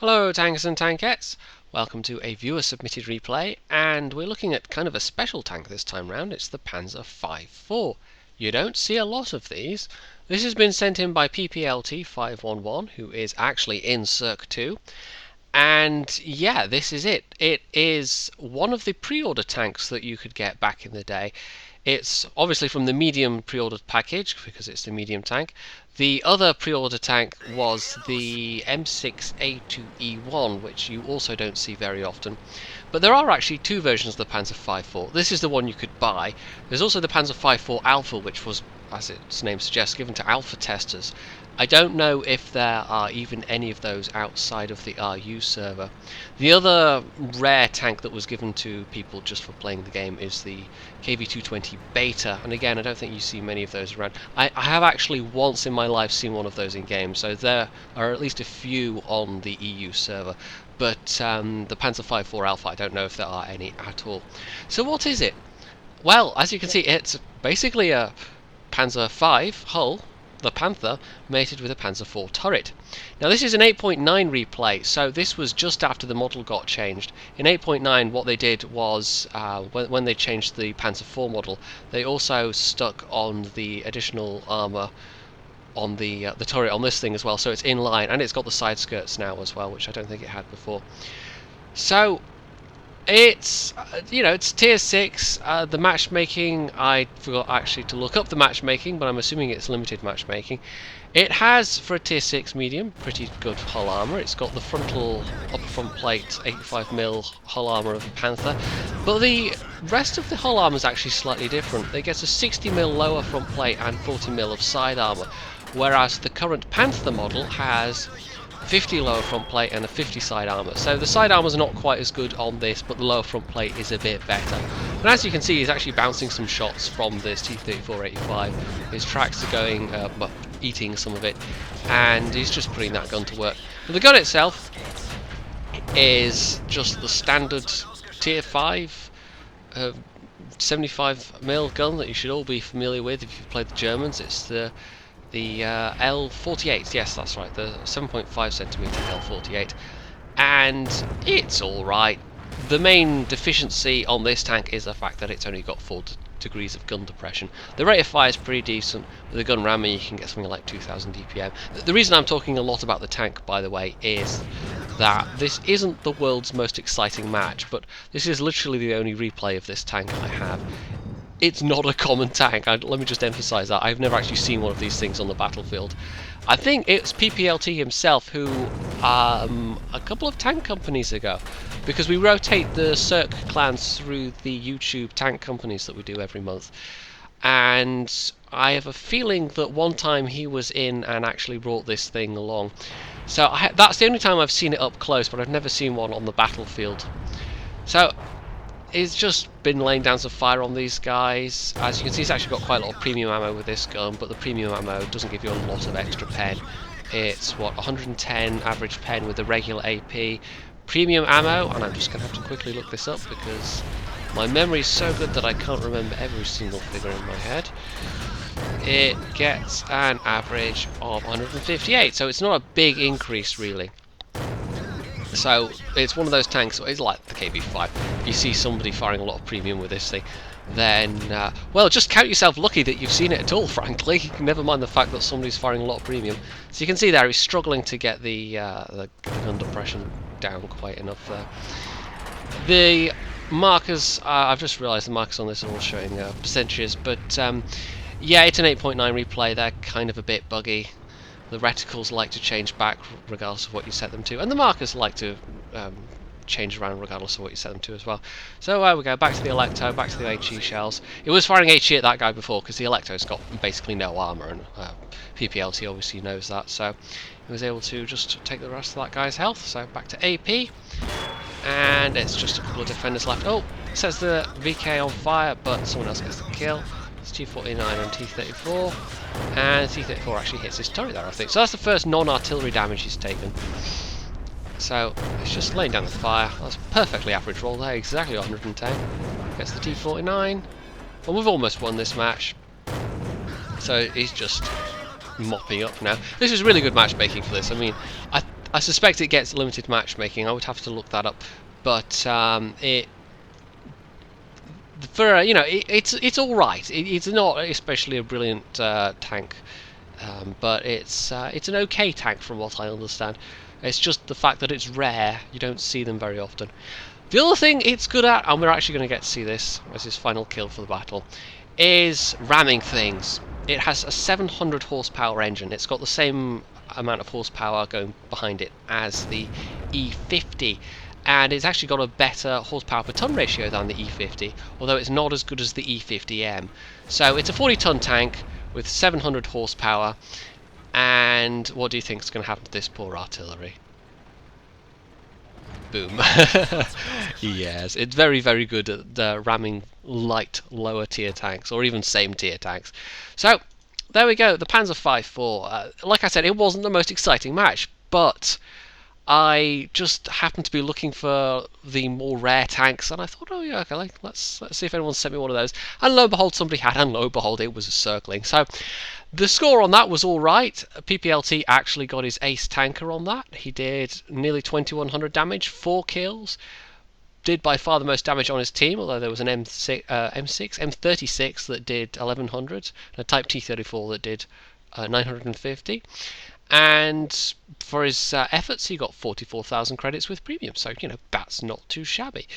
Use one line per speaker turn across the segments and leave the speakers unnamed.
Hello tankers and tankettes, welcome to a viewer submitted replay, and we're looking at kind of a special tank this time round. It's the Panzer V. You don't see a lot of these. This has been sent in by pplt 511, who is actually in Circ 2. And yeah, this is it. It is one of the pre-order tanks that you could get back in the day. It's obviously from the medium pre-ordered package, because it's the medium tank. The other pre-order tank was the M6A2E1, which you also don't see very often. But there are actually two versions of the Panzer V. This is the one you could buy. There's also the Panzer V Alpha, which was, as its name suggests, given to alpha testers. I don't know if there are even any of those outside of the RU server. The other rare tank that was given to people just for playing the game is the KV220 Beta, and again I don't think you see many of those around. I have actually once in my life seen one of those in game, so there are at least a few on the EU server, but the Panzer V Alpha I don't know if there are any at all. So what is it? Well, as you can see, it's basically a Panzer V hull, the Panther, mated with a Panzer IV turret. Now this is an 8.9 replay, so this was just after the model got changed. In 8.9 what they did was, when they changed the Panzer IV model, they also stuck on the additional armour on the turret on this thing as well, so it's in line, and it's got the side skirts now as well, which I don't think it had before. So it's, it's tier 6. The matchmaking, I forgot actually to look up the matchmaking, but I'm assuming it's limited matchmaking. It has, for a tier 6 medium, pretty good hull armour. It's got the frontal upper front plate 85mm hull armour of the Panther, but the rest of the hull armour is actually slightly different. They get a 60mm lower front plate and 40mm of side armour, whereas the current Panther model has 50 lower front plate and a 50 side armour. So the side armour is not quite as good on this, but the lower front plate is a bit better. And as you can see, he's actually bouncing some shots from this T-34-85. His tracks are going, eating some of it, and he's just putting that gun to work. But the gun itself is just the standard tier 5 75mm gun that you should all be familiar with if you've played the Germans. It's the L48, yes that's right, the 7.5cm L48, and it's alright. The main deficiency on this tank is the fact that it's only got 4 degrees of gun depression. The rate of fire is pretty decent. With a gun rammer you can get something like 2000 DPM. The reason I'm talking a lot about the tank, by the way, is that this isn't the world's most exciting match, but this is literally the only replay of this tank I have. It's not a common tank, let me just emphasise that. I've never actually seen one of these things on the battlefield. I think it's pplt himself who, a couple of tank companies ago, because we rotate the Circ clans through the YouTube tank companies that we do every month, and I have a feeling that one time he was in and actually brought this thing along. So that's the only time I've seen it up close, but I've never seen one on the battlefield. So he's just been laying down some fire on these guys. As you can see, he's actually got quite a lot of premium ammo with this gun, but the premium ammo doesn't give you a lot of extra pen. It's, what, 110 average pen with the regular AP. Premium ammo, and I'm just going to have to quickly look this up because my memory is so good that I can't remember every single figure in my head. It gets an average of 158, so it's not a big increase really. So it's one of those tanks, it's like the KV5. You see somebody firing a lot of premium with this thing, then, well, just count yourself lucky that you've seen it at all, frankly. Never mind the fact that somebody's firing a lot of premium. So you can see there, he's struggling to get the gun depression down quite enough there. The markers, I've just realised the markers on this are all showing percentages, but yeah, it's an 8.9 replay. They're kind of a bit buggy. The reticles like to change back regardless of what you set them to, and the markers like to change around regardless of what you set them to as well. So we go back to the Electo, back to the HE shells. It was firing HE at that guy before because the Electo's got basically no armour, and pplt obviously knows that, so he was able to just take the rest of that guy's health. So back to AP, and it's just a couple of defenders left. Oh, it says the VK on fire, but someone else gets the kill. It's T49 and T34, and T34 actually hits his turret there, I think. So that's the first non-artillery damage he's taken. So it's just laying down the fire. That's a perfectly average roll there, exactly 110. Gets the T49. Well, we've almost won this match. So he's just mopping up now. This is really good matchmaking for this. I mean, I I suspect it gets limited matchmaking. I would have to look that up, but it's all right. It's not especially a brilliant tank, but it's an okay tank from what I understand. It's just the fact that it's rare. You don't see them very often. The other thing it's good at, and we're actually going to get to see this as his final kill for the battle, is ramming things. It has a 700 horsepower engine. It's got the same amount of horsepower going behind it as the E50, and it's actually got a better horsepower per ton ratio than the E50, although it's not as good as the E50M. So it's a 40-ton tank with 700 horsepower, and what do you think is going to happen to this poor artillery? Boom. Yes, it's very, very good at ramming light, lower tier tanks, or even same tier tanks. So, there we go, the Panzer V. Like I said, it wasn't the most exciting match, but I just happened to be looking for the more rare tanks, and I thought, oh yeah, okay, let's see if anyone sent me one of those. And lo and behold, somebody had, and lo and behold, it was a circling. So the score on that was all right. pplt actually got his ace tanker on that. He did nearly 2100 damage, 4 kills. Did by far the most damage on his team, although there was an M36 that did 1100, and a Type T34 that did 950. And for his efforts, he got 44,000 credits with premium, so that's not too shabby.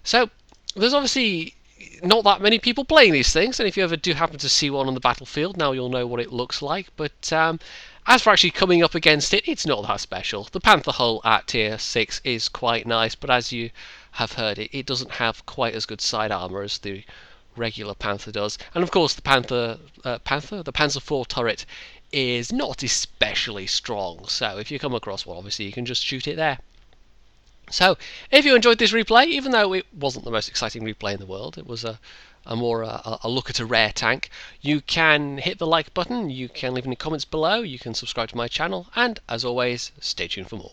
So there's obviously not that many people playing these things, and if you ever do happen to see one on the battlefield, now you'll know what it looks like. But as for actually coming up against it, it's not that special. The Panther hull at tier 6 is quite nice, but as you have heard, it doesn't have quite as good side armour as the regular Panther does. And of course, the Panzer IV turret is not especially strong, so if you come across one, obviously you can just shoot it there. So if you enjoyed this replay, even though it wasn't the most exciting replay in the world, it was a look at a rare tank, you can hit the like button, you can leave any comments below, you can subscribe to my channel, and as always, stay tuned for more.